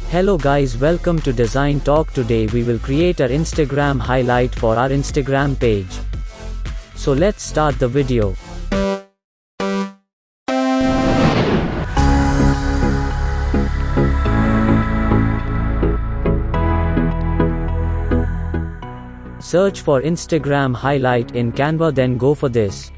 Hello guys, welcome to Design Talk. Today we will create our Instagram highlight for our Instagram page. So let's start the video. Search for Instagram highlight in Canva, then go for this.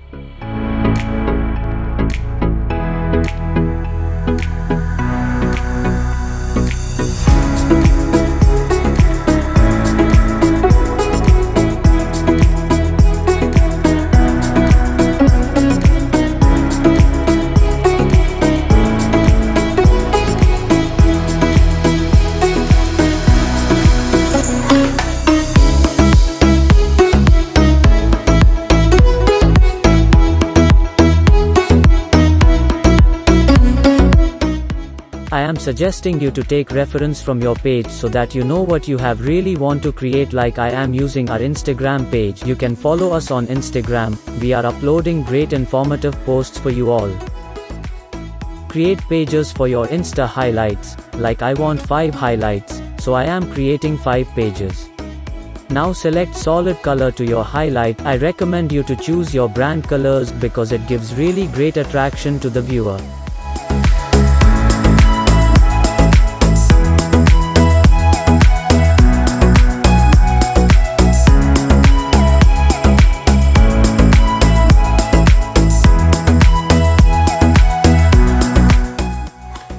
I am suggesting you to take reference from your page so that you know what you have really want to create, like I am using our Instagram page. You can follow us on Instagram. We are uploading great informative posts for you all. Create pages for your Insta highlights, like I want 5 highlights, so I am creating 5 pages. Now select solid color to your highlight. I recommend you to choose your brand colors because it gives really great attraction to the viewer.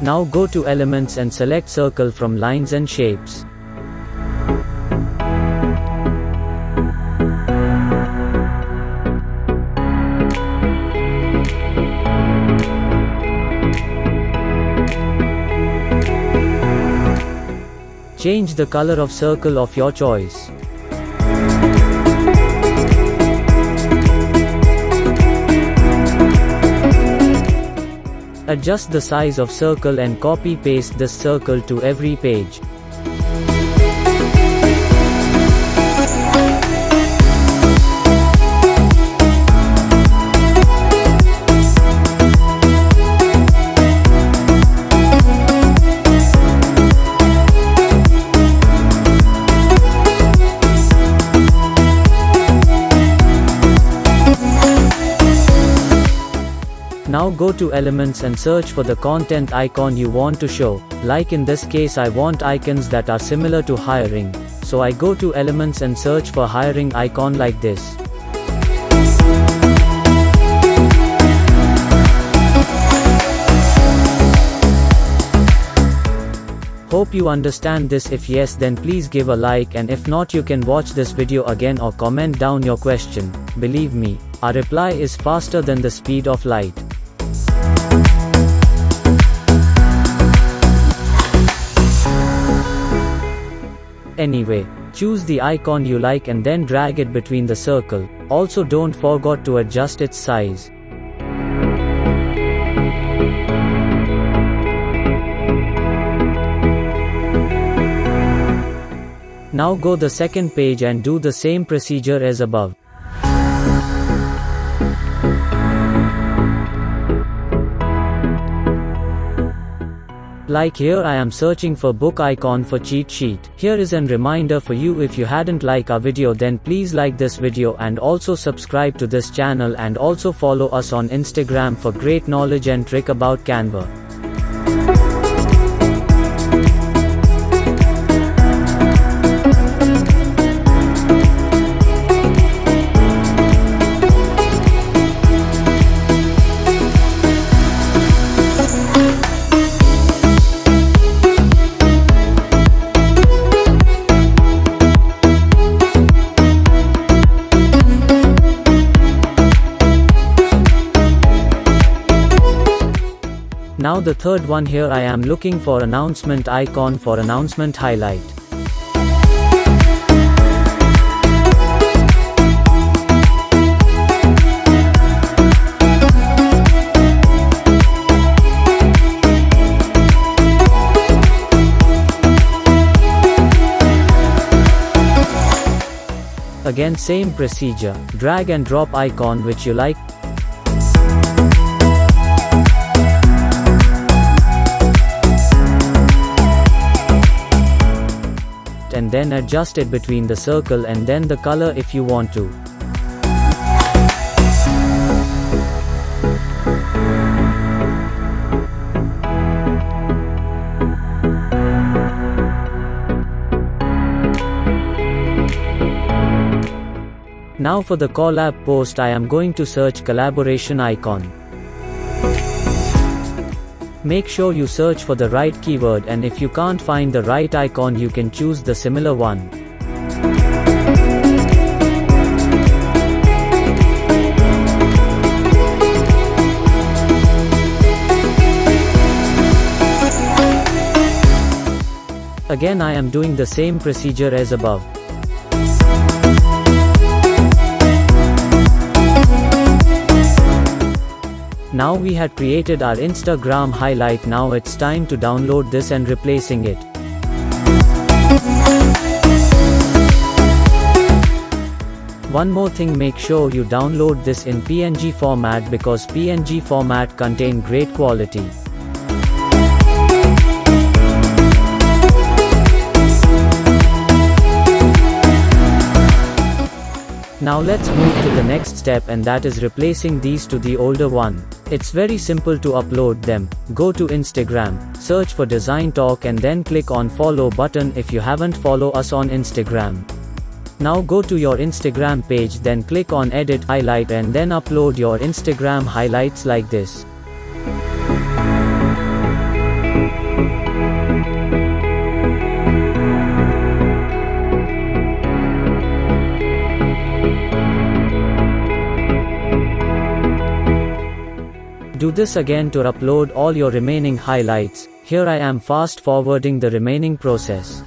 Now go to Elements and select Circle from Lines and Shapes. Change the color of circle of your choice. Adjust the size of circle and copy-paste this circle to every page. Now go to Elements and search for the content icon you want to show. Like in this case, I want icons that are similar to hiring. So I go to Elements and search for hiring icon like this. Hope you understand this. If yes, then please give a like, and if not, you can watch this video again or comment down your question. Believe me, our reply is faster than the speed of light. Anyway, choose the icon you like and then drag it between the circle. Also don't forget to adjust its size. Now go the second page and do the same procedure as above. Like here I am searching for book icon for cheat sheet. Here is an reminder for you, if you hadn't liked our video then please like this video and also subscribe to this channel, and also follow us on Instagram for great knowledge and trick about Canva. Now the third one, here I am looking for announcement icon for announcement highlight. Again same procedure, drag and drop icon which you like. and then adjust it between the circle and then the color if you want to. Now for the collab post, I am going to search collaboration icon. Make sure you search for the right keyword, and if you can't find the right icon, you can choose the similar one. Again, I am doing the same procedure as above. Now we had created our Instagram highlight. Now it's time to download this and replacing it. One more thing, make sure you download this in PNG format because PNG format contain great quality. Now let's move to the next step, and that is replacing these to the older one. It's very simple to upload them. Go to Instagram, search for Design Talk and then click on follow button if you haven't follow us on Instagram. Now go to your Instagram page, then click on edit highlight and then upload your Instagram highlights like this. Do this again to upload all your remaining highlights. Here I am fast forwarding the remaining process.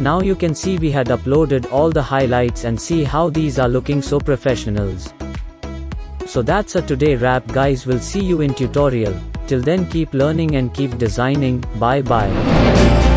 Now you can see we had uploaded all the highlights and see how these are looking so professionals. So that's a today wrap, guys. We'll see you in tutorial. Till then, keep learning and keep designing. Bye bye.